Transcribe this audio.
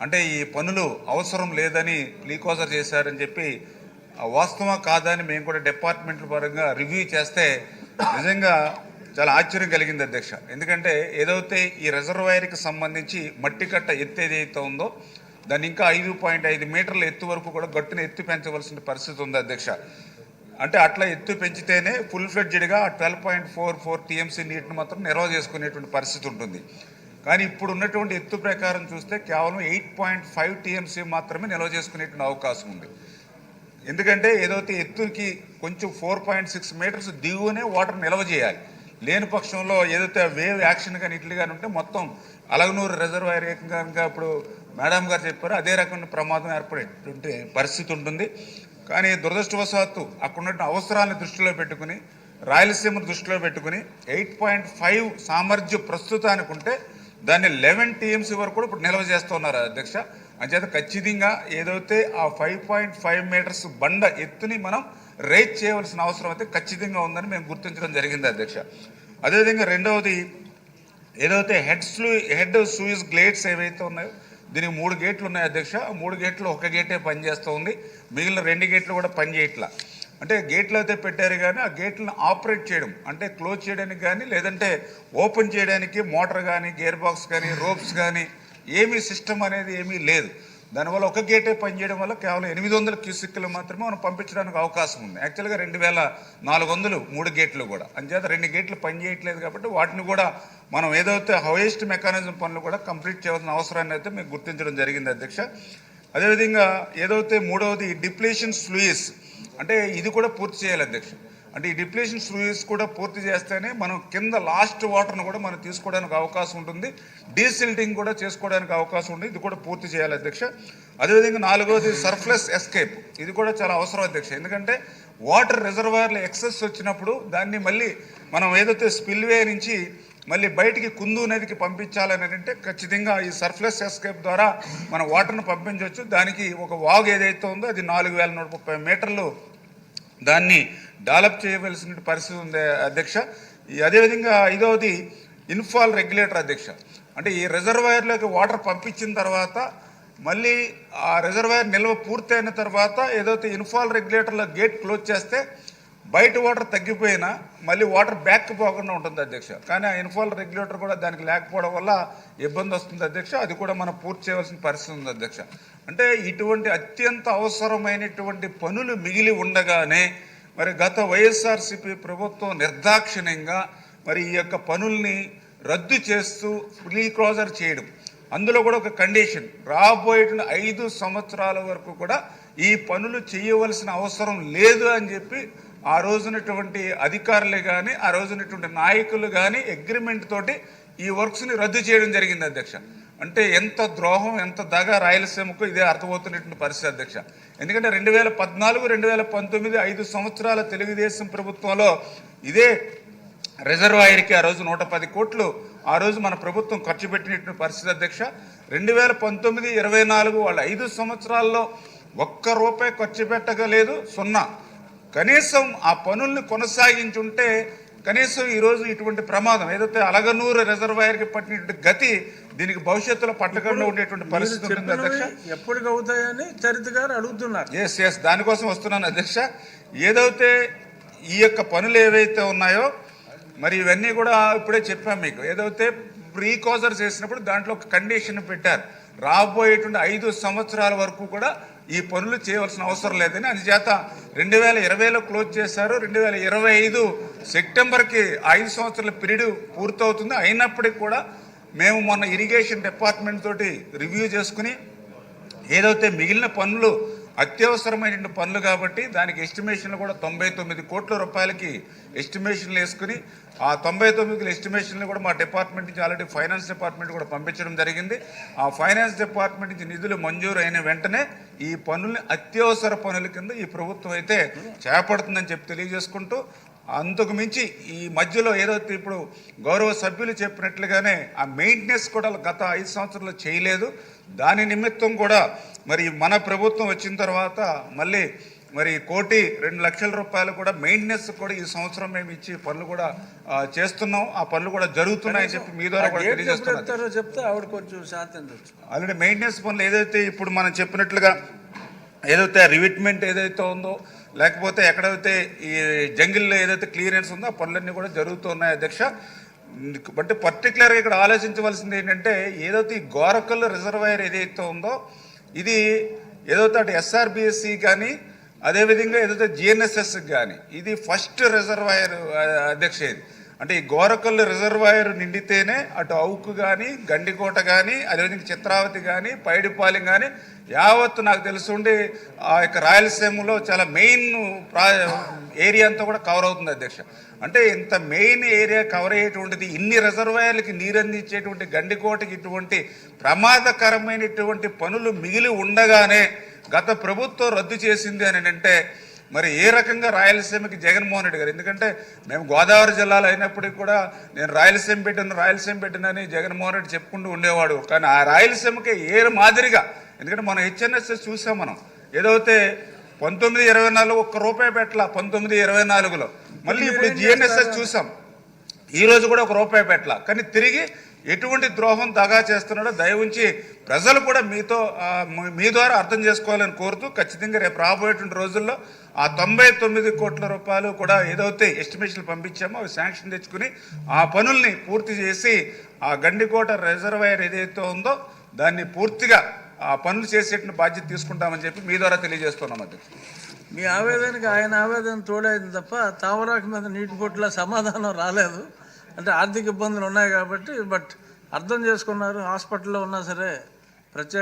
అంటే ఈ పనులు అవసరం లేదని లీకోజర్ చేశారని చెప్పి వాస్తవం కాదని మేము కూడా డిపార్ట్మెంట్ల పరంగా రివ్యూ చేస్తే నిజంగా చాలా ఆశ్చర్యం కలిగింది అధ్యక్ష. ఎందుకంటే ఏదైతే ఈ రిజర్వాయర్కి సంబంధించి మట్టి కట్ట ఎత్తు ఏదైతే ఉందో దాన్ని ఇంకా 5.5 మీటర్ల ఎత్తు వరకు కూడా గట్టును ఎత్తు పెంచవలసిన పరిస్థితి ఉంది అధ్యక్ష. అంటే అట్లా ఎత్తు పెంచితేనే ఫుల్ ఫ్లెడ్జ్డ్గా 12.44 టీఎంసీ నీటిని మాత్రం నిల్వ చేసుకునేటువంటి పరిస్థితి ఉంటుంది. కానీ ఇప్పుడు ఉన్నటువంటి ఎత్తు ప్రకారం చూస్తే కేవలం 8.5 టీఎంసీ మాత్రమే నిల్వ చేసుకునేటువంటి అవకాశం ఉంది. ఎందుకంటే ఏదైతే ఎత్తుకి కొంచెం 4.6 మీటర్స్ దిగువనే వాటర్ నిల్వ చేయాలి. లేని పక్షంలో ఏదైతే వేవ్ యాక్షన్ కానీ ఇట్లు కానీ ఉంటే మొత్తం అలగనూరు రిజర్వాయర్ ఏకంగా ఇప్పుడు మేడం గారు చెప్పారు అదే రకమైన ప్రమాదం ఏర్పడేటువంటి పరిస్థితి ఉంటుంది. కానీ దురదృష్టవశాత్తు అక్కడ ఉన్న అవసరాలను దృష్టిలో పెట్టుకుని రాయలసీమను దృష్టిలో పెట్టుకుని 8.5 సామర్థ్యం ప్రస్తుతానికి ఉంటే దాన్ని 11 టీఎంసీ వరకు కూడా ఇప్పుడు నిల్వ చేస్తున్నారు అధ్యక్ష. అంచేత ఖచ్చితంగా ఏదైతే ఆ 5.5 మీటర్స్ బండ ఎత్తుని మనం రైజ్ చేయవలసిన అవసరం అయితే ఖచ్చితంగా ఉందని మేము గుర్తించడం జరిగింది అధ్యక్ష. అదేవిధంగా రెండవది ఏదైతే హెడ్ సూయిజ్ గ్లేట్స్ ఏవైతే ఉన్నాయో దీనికి 3 గేట్లు ఉన్నాయి అధ్యక్ష. 3 గేట్లు ఒక గేటే పనిచేస్తూ ఉంది, మిగిలిన 2 గేట్లు కూడా పనిచేయట్లా. అంటే గేట్లు అయితే పెట్టారు కానీ ఆ గేట్లను ఆపరేట్ చేయడం అంటే క్లోజ్ చేయడానికి కానీ లేదంటే ఓపెన్ చేయడానికి మోటార్ కానీ గేర్ బాక్స్ కానీ రోప్స్ కానీ ఏమీ సిస్టమ్ అనేది ఏమీ లేదు. దానివల్ల ఒక గేటే పనిచేయడం వల్ల కేవలం 800 క్యూసిక్లు మాత్రమే మనం పంపించడానికి అవకాశం ఉంది. యాక్చువల్గా 2400 3 గేట్లు కూడా. అంచేత 2 గేట్లు పనిచేయట్లేదు కాబట్టి వాటిని కూడా మనం ఏదైతే హైయెస్ట్ మెకానిజం పనులు కూడా కంప్లీట్ చేయాల్సిన అవసరాన్ని అయితే మేము గుర్తించడం జరిగింది అధ్యక్ష. అదేవిధంగా ఏదైతే మూడవది డిప్లేషన్ ఫ్లూయిడ్స్ అంటే ఇది కూడా పూర్తి చేయాలి అధ్యక్ష. అంటే ఈ డిప్లేషన్ ఫ్లూయిడ్స్ కూడా పూర్తి చేస్తేనే మనం కింద లాస్ట్ వాటర్ను కూడా మనం తీసుకోవడానికి అవకాశం ఉంటుంది, డీసిల్టింగ్ కూడా చేసుకోవడానికి అవకాశం ఉంటుంది. ఇది కూడా పూర్తి చేయాలి అధ్యక్ష. అదేవిధంగా నాలుగవది సర్ఫ్లెస్ ఎస్కేప్ ఇది కూడా చాలా అవసరం అధ్యక్ష. ఎందుకంటే వాటర్ రిజర్వాయర్లో ఎక్సెస్ వచ్చినప్పుడు దాన్ని మళ్ళీ మనం ఏదైతే స్పిల్వే నుంచి మళ్ళీ బయటికి కుందు నదికి పంపించాలని అంటే ఖచ్చితంగా ఈ సర్ఫ్లెస్ ఎస్కేప్ ద్వారా మనం వాటర్ను పంపించవచ్చు. దానికి ఒక వాగు ఏదైతే ఉందో అది 4130 మీటర్లు దాన్ని డెవలప్ చేయవలసిన పరిస్థితి ఉంది అధ్యక్ష. అదేవిధంగా ఐదవది ఇన్ఫాల్ రెగ్యులేటర్ అధ్యక్ష. అంటే ఈ రిజర్వాయర్లోకి వాటర్ పంపించిన తర్వాత మళ్ళీ ఆ రిజర్వాయర్ నిల్వ పూర్తయిన తర్వాత ఏదైతే ఇన్ఫాల్ రెగ్యులేటర్లో గేట్ క్లోజ్ చేస్తే బయట వాటర్ తగ్గిపోయినా మళ్ళీ వాటర్ బ్యాక్ పోకుండా ఉంటుంది అధ్యక్ష. కానీ ఆ ఇన్ఫాల్ రెగ్యులేటర్ కూడా దానికి లేకపోవడం వల్ల ఇబ్బంది వస్తుంది అధ్యక్ష. అది కూడా మనం పూర్తి చేయవలసిన పరిస్థితి ఉంది అధ్యక్ష. అంటే ఇటువంటి అత్యంత అవసరమైనటువంటి పనులు మిగిలి ఉండగానే మరి గత వైఎస్ఆర్సీపీ ప్రభుత్వం నిర్దాక్షిణ్యంగా మరి ఈ యొక్క పనుల్ని రద్దు చేస్తూ రీక్లోజర్ చేయడం, అందులో కూడా ఒక కండిషన్ రాబోయేటువంటి 5 సంవత్సరాల వరకు కూడా ఈ పనులు చేయవలసిన అవసరం లేదు అని చెప్పి ఆ రోజునటువంటి అధికారులు కానీ ఆ రోజునటువంటి నాయకులు కానీ అగ్రిమెంట్ తోటి ఈ వర్క్స్ని రద్దు చేయడం జరిగింది అధ్యక్ష. అంటే ఎంత ద్రోహం ఎంత దగా రాయలసీమకు ఇదే అర్థమవుతున్నటువంటి పరిస్థితి అధ్యక్ష. ఎందుకంటే 2014 2019 5 సంవత్సరాల తెలుగుదేశం ప్రభుత్వంలో ఇదే రిజర్వాయర్కి ఆ రోజు 110 కోట్లు ఆ రోజు మన ప్రభుత్వం ఖర్చు పెట్టినటువంటి పరిస్థితి అధ్యక్ష. 2019 24 వాళ్ళ 5 సంవత్సరాల్లో ₹1 ఖర్చు పెట్టగలేదు, 0. కనీసం ఆ పనుల్ని కొనసాగించుంటే కనీసం ఈరోజు ఇటువంటి ప్రమాదం ఏదైతే అలగనూరు రిజర్వాయర్కి పట్టినటువంటి గతి దీనికి భవిష్యత్తులో పట్టకుండా ఉండేటువంటి పరిస్థితి ఉంటుంది అధ్యక్ష. ఎప్పటికి అవుతాయని చరిత్ర గారు అడుగుతున్నారు. ఎస్ దానికోసం వస్తున్నాను అధ్యక్ష. ఏదైతే ఈ యొక్క పనులు ఏవైతే ఉన్నాయో మరి ఇవన్నీ కూడా ఇప్పుడే చెప్పాం మీకు. ఏదైతే ప్రీకాజర్ చేసినప్పుడు దాంట్లో ఒక కండిషన్ పెట్టారు, రాబోయేటువంటి 5 సంవత్సరాల వరకు కూడా ఈ పనులు చేయవలసిన అవసరం లేదని. అందుచేత 2020లో క్లోజ్ చేశారు. 2025 సెప్టెంబర్కి 5 సంవత్సరాల పీరియడ్ పూర్తవుతుంది. అయినప్పటికీ కూడా మేము మొన్న ఇరిగేషన్ డిపార్ట్మెంట్ తోటి రివ్యూ చేసుకుని ఏదైతే మిగిలిన పనులు అత్యవసరమైన పనులు కాబట్టి దానికి ఎస్టిమేషన్లు కూడా 99 కోట్ల రూపాయలకి ఎస్టిమేషన్లు వేసుకుని ఆ 99 ఎస్టిమేషన్లు కూడా మా డిపార్ట్మెంట్ నుంచి ఆల్రెడీ ఫైనాన్స్ డిపార్ట్మెంట్ కూడా పంపించడం జరిగింది. ఆ ఫైనాన్స్ డిపార్ట్మెంట్ నుంచి నిధులు మంజూరు అయిన వెంటనే ఈ పనుల్ని అత్యవసర పనుల కింద ఈ ప్రభుత్వం అయితే చేపడుతుందని చెప్పి తెలియజేసుకుంటూ, అంతకు మించి ఈ మధ్యలో ఏదైతే ఇప్పుడు గౌరవ సభ్యులు చెప్పినట్లుగానే ఆ మెయింటెనెన్స్ కూడా గత 5 సంవత్సరాలు చేయలేదు. దాని నిమిత్తం కూడా మరి మన ప్రభుత్వం వచ్చిన తర్వాత మళ్ళీ మరి 1,02,00,000 కూడా మెయింటెనెన్స్ కూడా ఈ సంవత్సరం మేము ఇచ్చి పనులు కూడా చేస్తున్నాం. ఆ పనులు కూడా జరుగుతున్నాయని చెప్పి మీ ద్వారా కూడా తెలియజేస్తున్నాం. చెప్తే ఆవిడ కొంచెం శాంతించవచ్చు. ఆల్రెడీ మెయింటెనెన్స్ పనులు ఏదైతే ఇప్పుడు మనం చెప్పినట్లుగా ఏదైతే రివిట్మెంట్ ఏదైతే ఉందో, లేకపోతే ఎక్కడైతే ఈ జంగిల్లో ఏదైతే క్లియరెన్స్ ఉందో ఆ పనులన్నీ కూడా జరుగుతున్నాయి అధ్యక్ష. బట్ పర్టికులర్గా ఇక్కడ ఆలోచించవలసింది ఏంటంటే, ఏదైతే ఈ గోరకల్ రిజర్వాయర్ ఏదైతే ఉందో ఇది ఏదైతే అటు ఎస్ఆర్బిఎస్సి కానీ అదేవిధంగా ఏదైతే జిఎన్ఎస్ఎస్ కానీ ఇది ఫస్ట్ రిజర్వాయర్ అధ్యక్ష. ఇది అంటే ఈ గోరకల్ రిజర్వాయర్ నిండితేనే అటు అవుకు కానీ గండికోట కానీ అదేవిధంగా చిత్రావతి కానీ పైడిపాలెం కానీ యావత్తు నాకు తెలుసుండి ఆ యొక్క రాయలసీమలో చాలా మెయిన్ ఏరియా అంతా కూడా కవర్ అవుతుంది అధ్యక్ష. అంటే ఇంత మెయిన్ ఏరియా కవర్ అయ్యేటువంటిది ఇన్ని రిజర్వాయర్లకి నీరు అందించేటువంటి గండికోటకి ఇటువంటి ప్రమాదకరమైనటువంటి పనులు మిగిలి ఉండగానే గత ప్రభుత్వం రద్దు చేసింది అని అంటే మరి ఏ రకంగా రాయలసీమకి జగన్మోహన్ రెడ్డి గారు, ఎందుకంటే మేము గోదావరి జిల్లాలో అయినప్పటికీ కూడా నేను రాయలసీమ పెట్టినని జగన్మోహన్ రెడ్డి చెప్పుకుంటూ ఉండేవాడు. కానీ ఆ రాయలసీమకి ఏ మాదిరిగా, ఎందుకంటే మనం హెచ్ఎన్ఎస్ఎస్ చూసాం, మనం ఏదైతే 1924 ₹1 పెట్టాల 1924లో, మళ్ళీ ఇప్పుడు జిఎన్ఎస్ఎస్ చూసాం, ఈరోజు కూడా ₹1 పెట్టాల. కానీ తిరిగి ఎటువంటి ద్రోహం దగా చేస్తున్నాడో దయవుంచి ప్రజలు కూడా మీ ద్వారా అర్థం చేసుకోవాలని కోరుతూ, ఖచ్చితంగా రేపు రాబోయేటువంటి రోజుల్లో ఆ 99 కోట్ల రూపాయలు కూడా ఏదైతే ఎస్టిమేషన్లు పంపించామో అవి శాంక్షన్ తెచ్చుకుని ఆ పనుల్ని పూర్తి చేసి ఆ గండికోట రిజర్వాయర్ ఏదైతే ఉందో దాన్ని పూర్తిగా ఆ పనులు చేసేటువంటి బాధ్యత తీసుకుంటామని చెప్పి మీ ద్వారా తెలియజేస్తున్నాం అధ్యక్ష. మీ ఆవేదనకి ఆయన ఆవేదన తోడైంది తప్ప తామరాకు మీద నీటి పొట్ల సమాధానం రాలేదు. అంటే ఆర్థిక ఇబ్బందులు ఉన్నాయి కాబట్టి, బట్ అర్థం చేసుకున్నారు. హాస్పిటల్లో ఉన్నా సరే ప్రత్యేక